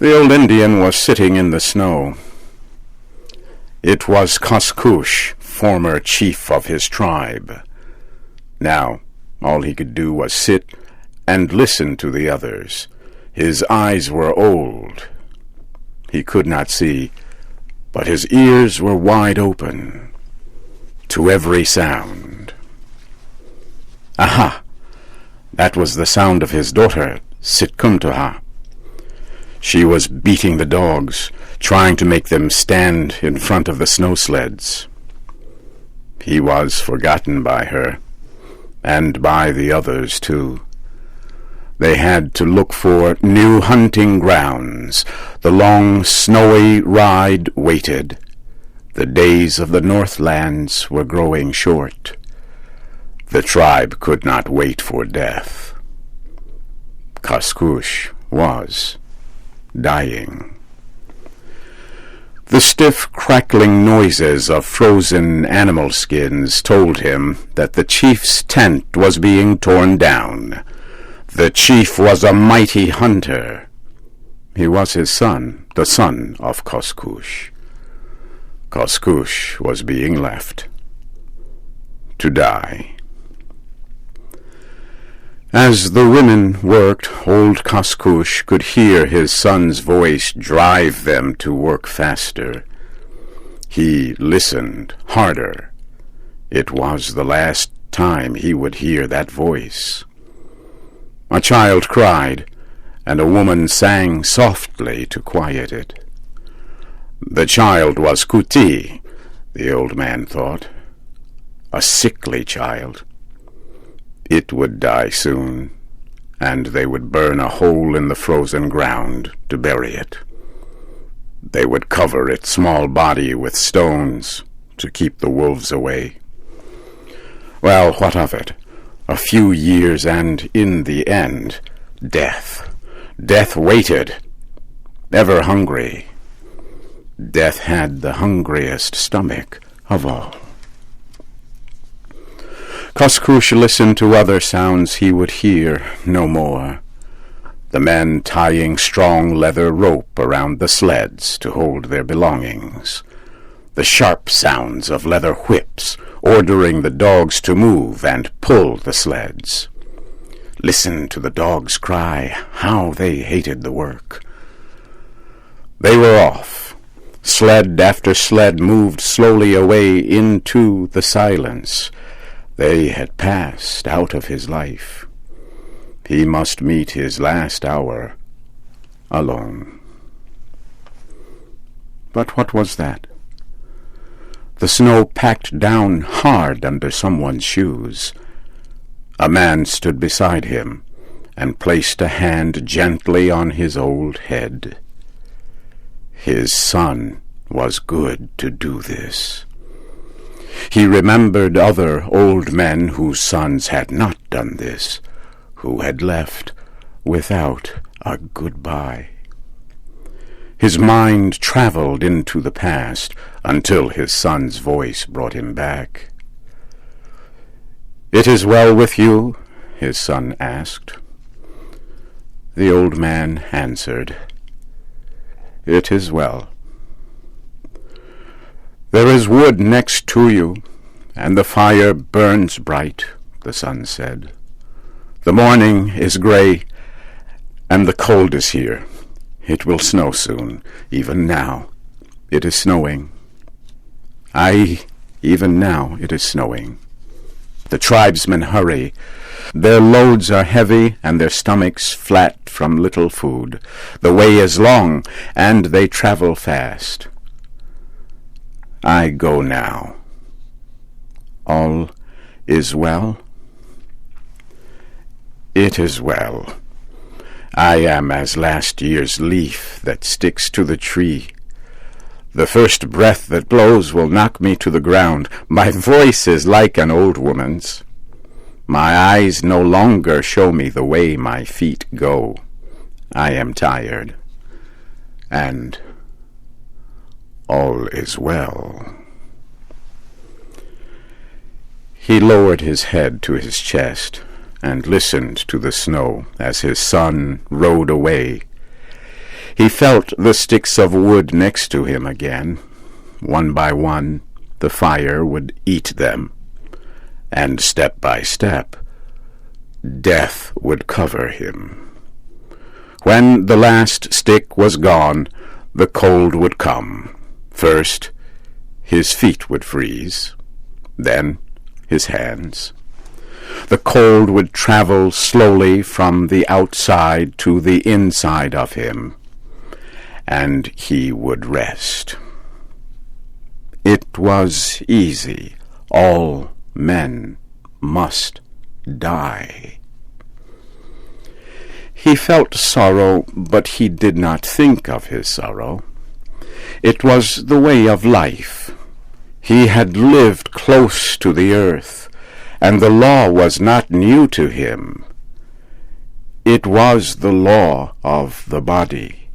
The old Indian was sitting in the snow. It was Koskoosh, former chief of his tribe. Now, all he could do was sit and listen to the others. His eyes were old. He could not see, but his ears were wide open to every sound. Aha! That was the sound of his daughter, Sitkuntuha. She was beating the dogs, trying to make them stand in front of the snow sleds. He was forgotten by her, and by the others too. They had to look for new hunting grounds. The long, snowy ride waited. The days of the Northlands were growing short. The tribe could not wait for death. Koskoosh was dying. The stiff, crackling noises of frozen animal skins told him that the chief's tent was being torn down. The chief was a mighty hunter. He was his son, the son of Koskoosh. Koskoosh was being left to die. As the women worked, old Koskoosh could hear his son's voice drive them to work faster. He listened harder. It was the last time he would hear that voice. A child cried, and a woman sang softly to quiet it. The child was Kuti, the old man thought, a sickly child. It would die soon, and they would burn a hole in the frozen ground to bury it. They would cover its small body with stones to keep the wolves away. Well, what of it? A few years, and in the end, death. Death waited, ever hungry. Death had the hungriest stomach of all. Koskoosh listened to other sounds he would hear no more. The men tying strong leather rope around the sleds to hold their belongings. The sharp sounds of leather whips ordering the dogs to move and pull the sleds. Listen to the dogs cry how they hated the work. They were off. Sled after sled moved slowly away into the silence. They had passed out of his life. He must meet his last hour alone. But what was that? The snow packed down hard under someone's shoes. A man stood beside him and placed a hand gently on his old head. His son was good to do this. He remembered other old men whose sons had not done this, who had left without a goodbye. His mind traveled into the past until his son's voice brought him back. "It is well with you?" his son asked. The old man answered, "It is well." "There is wood next to you, and the fire burns bright," the son said. "The morning is gray, and the cold is here. It will snow soon. Even now it is snowing. Aye, even now it is snowing. The tribesmen hurry. Their loads are heavy, and their stomachs flat from little food. The way is long, and they travel fast. I go now. All is well?" "It is well. I am as last year's leaf that sticks to the tree. The first breath that blows will knock me to the ground. My voice is like an old woman's. My eyes no longer show me the way my feet go. I am tired, and all is well." He lowered his head to his chest and listened to the snow as his son rode away. He felt the sticks of wood next to him again. One by one, the fire would eat them, and step by step, death would cover him. When the last stick was gone, the cold would come. First, his feet would freeze, then his hands. The cold would travel slowly from the outside to the inside of him, and he would rest. It was easy. All men must die. He felt sorrow, but he did not think of his sorrow. It was the way of life. He had lived close to the earth, and the law was not new to him. It was the law of the body.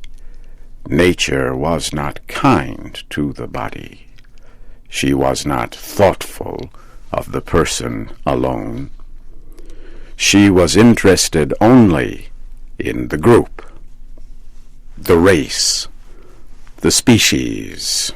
Nature was not kind to the body. She was not thoughtful of the person alone. She was interested only in the group, the race, the species.